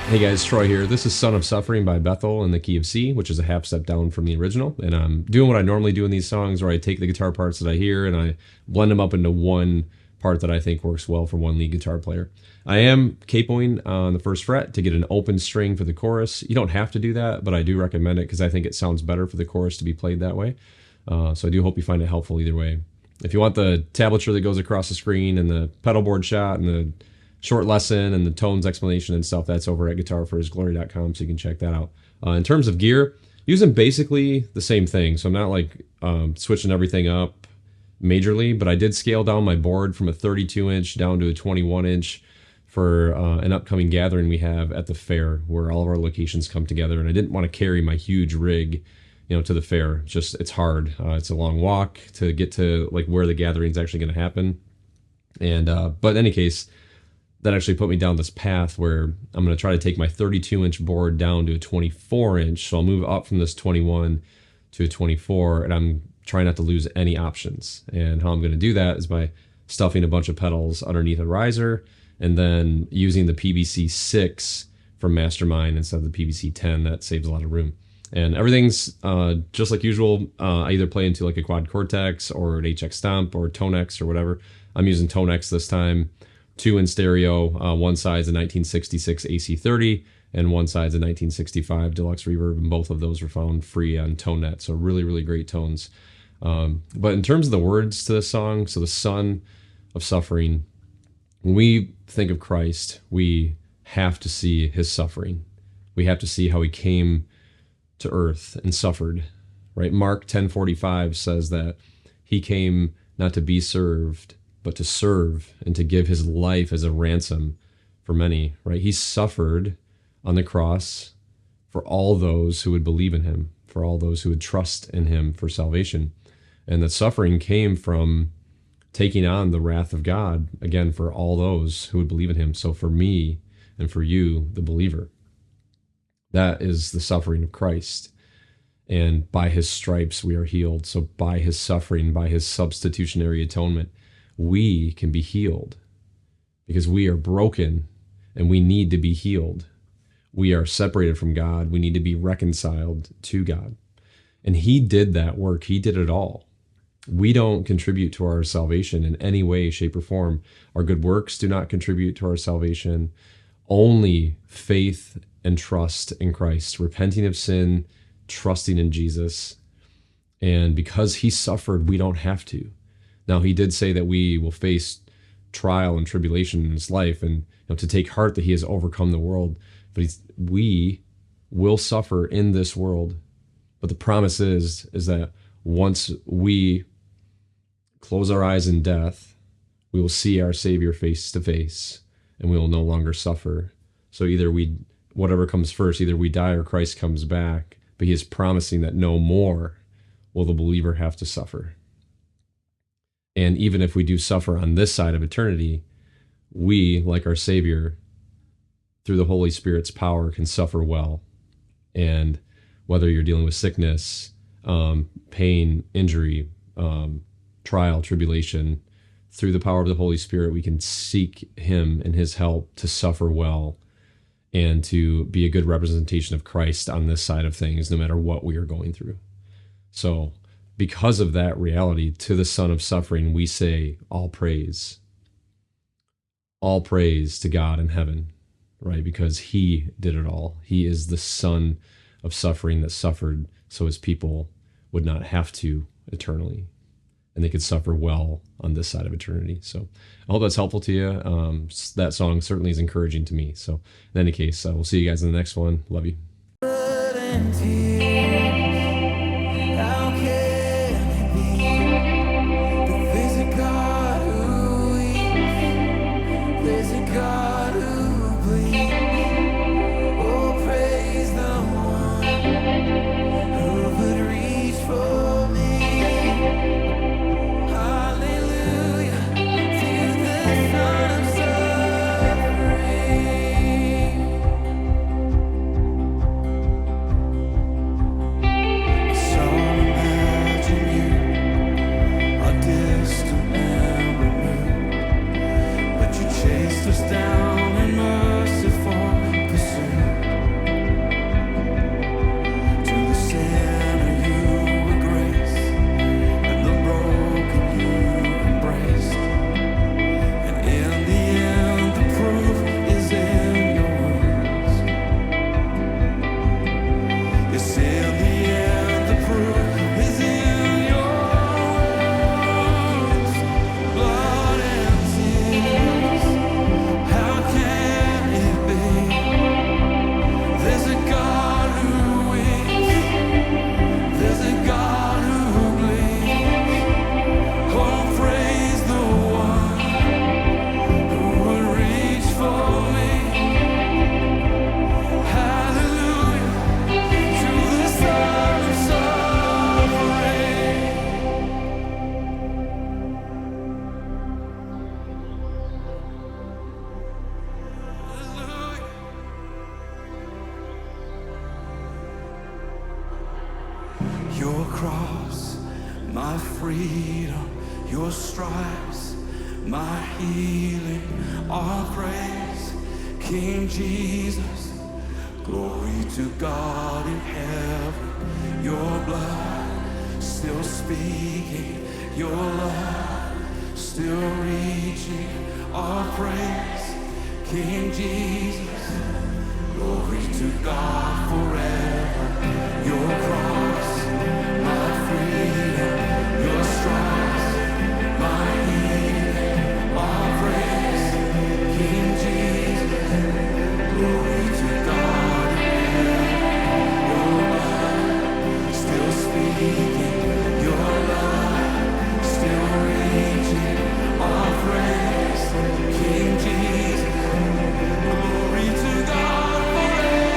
Hey guys, Troy here. This is Son of Suffering by Bethel in the key of C, which is a half step down from the original. And I'm doing what I normally do in these songs, where I take the guitar parts that I hear and I blend them up into one part that I think works well for one lead guitar player. I am capoing on the first fret to get an open string for the chorus. You don't have to do that, but I do recommend it because I think it sounds better for the chorus to be played that way. So I do hope you find it helpful either way. If you want the tablature that goes across the screen and the pedal board shot and the short lesson and the tones explanation and stuff, that's over at guitarforhisglory.com, so you can check that out. In terms of gear, using basically the same thing. So I'm not like switching everything up majorly, but I did scale down my board from a 32-inch down to a 21-inch for an upcoming gathering we have at the fair, where all of our locations come together. And I didn't want to carry my huge rig, to the fair. It's hard. It's a long walk to get to like where the gathering's actually going to happen. And but in any case, that actually put me down this path where I'm going to try to take my 32-inch board down to a 24-inch. So I'll move up from this 21 to a 24, and I'm trying not to lose any options. And how I'm going to do that is by stuffing a bunch of pedals underneath a riser and then using the PVC 6 from Mastermind instead of the PVC 10. That saves a lot of room. And everything's just like usual. I either play into like a quad Cortex or an HX Stomp or Tonex or whatever. I'm using Tonex this time. 2 in stereo. One side's a 1966 AC30 and one side's a 1965 Deluxe Reverb, and both of those were found free on ToneNet. So really, really great tones. But in terms of the words to this song, so the Son of Suffering, when we think of Christ, we have to see his suffering. We have to see how he came to earth and suffered, right? Mark 10:45 says that he came not to be served, but to serve and to give his life as a ransom for many, right? He suffered on the cross for all those who would believe in him, for all those who would trust in him for salvation. And the suffering came from taking on the wrath of God, again, for all those who would believe in him. So for me and for you, the believer, that is the suffering of Christ. And by his stripes we are healed. So by his suffering, by his substitutionary atonement, we can be healed because we are broken and we need to be healed. We are separated from God. We need to be reconciled to God. And he did that work. He did it all. We don't contribute to our salvation in any way, shape, or form. Our good works do not contribute to our salvation. Only faith and trust in Christ, repenting of sin, trusting in Jesus. And because he suffered, we don't have to. Now, he did say that we will face trial and tribulation in his life, and to take heart that he has overcome the world. But we will suffer in this world. But the promise is that once we close our eyes in death, we will see our Savior face to face, and we will no longer suffer. So whatever comes first, either we die or Christ comes back. But he is promising that no more will the believer have to suffer. And even if we do suffer on this side of eternity, we, like our Savior, through the Holy Spirit's power, can suffer well. And whether you're dealing with sickness, pain, injury, trial, tribulation, through the power of the Holy Spirit, we can seek him and his help to suffer well and to be a good representation of Christ on this side of things, no matter what we are going through. So, because of that reality, to the Son of Suffering, we say all praise to God in heaven, right? Because he did it all. He is the Son of Suffering that suffered so his people would not have to eternally, and they could suffer well on this side of eternity. So I hope that's helpful to you. That song certainly is encouraging to me. So in any case, we'll see you guys in the next one. Love you. freedom, your stripes, my healing, our praise. King Jesus, glory to God in heaven. Your blood still speaking, your love still reaching our praise. King Jesus, glory to God forever. Your cross, my freedom, your stripes, my healing, our praise. King Jesus, glory to God in heaven. Your blood still speaking, your love still reaching our praise. King Jesus, glory to God forever.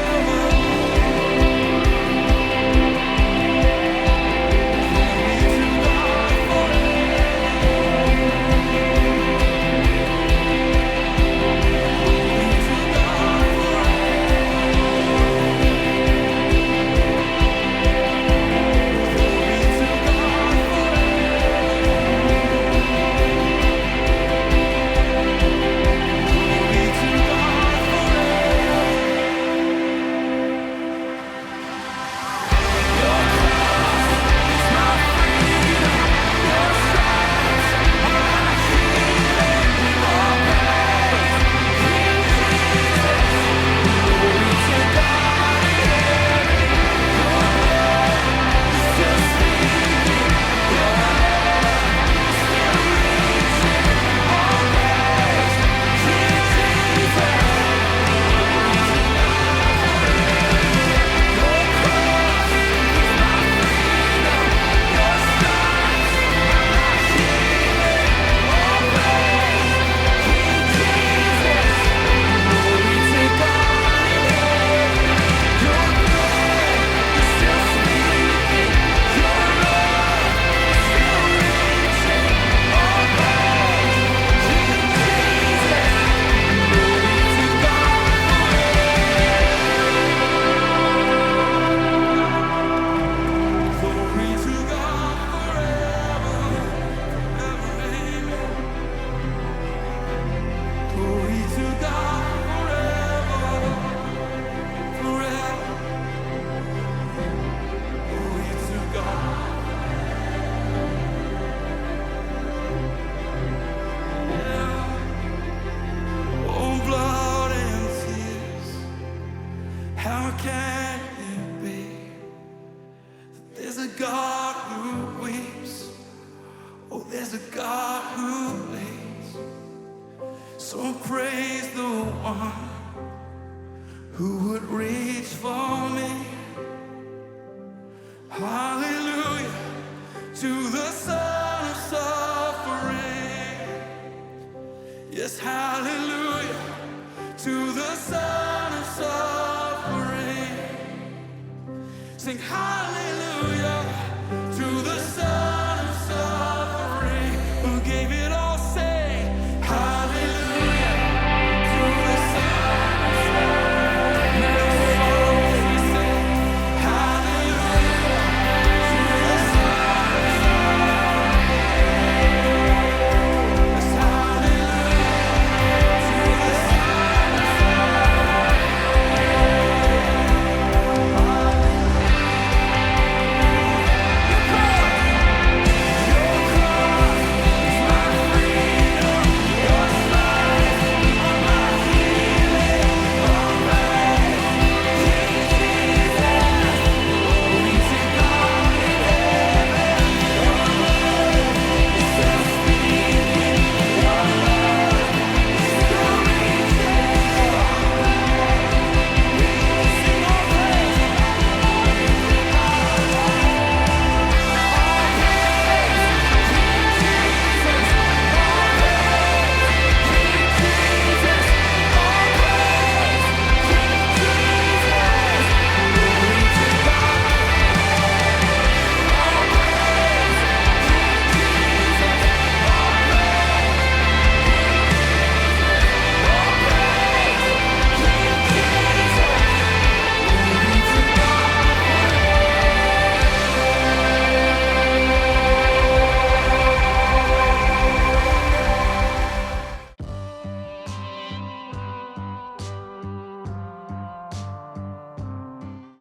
How can it be that there's a God who weeps? Oh, there's a God who bleeds. So praise the one who would reach for me. Hallelujah to the Son of suffering. Yes, hallelujah to the Son of suffering. Sing hallelujah.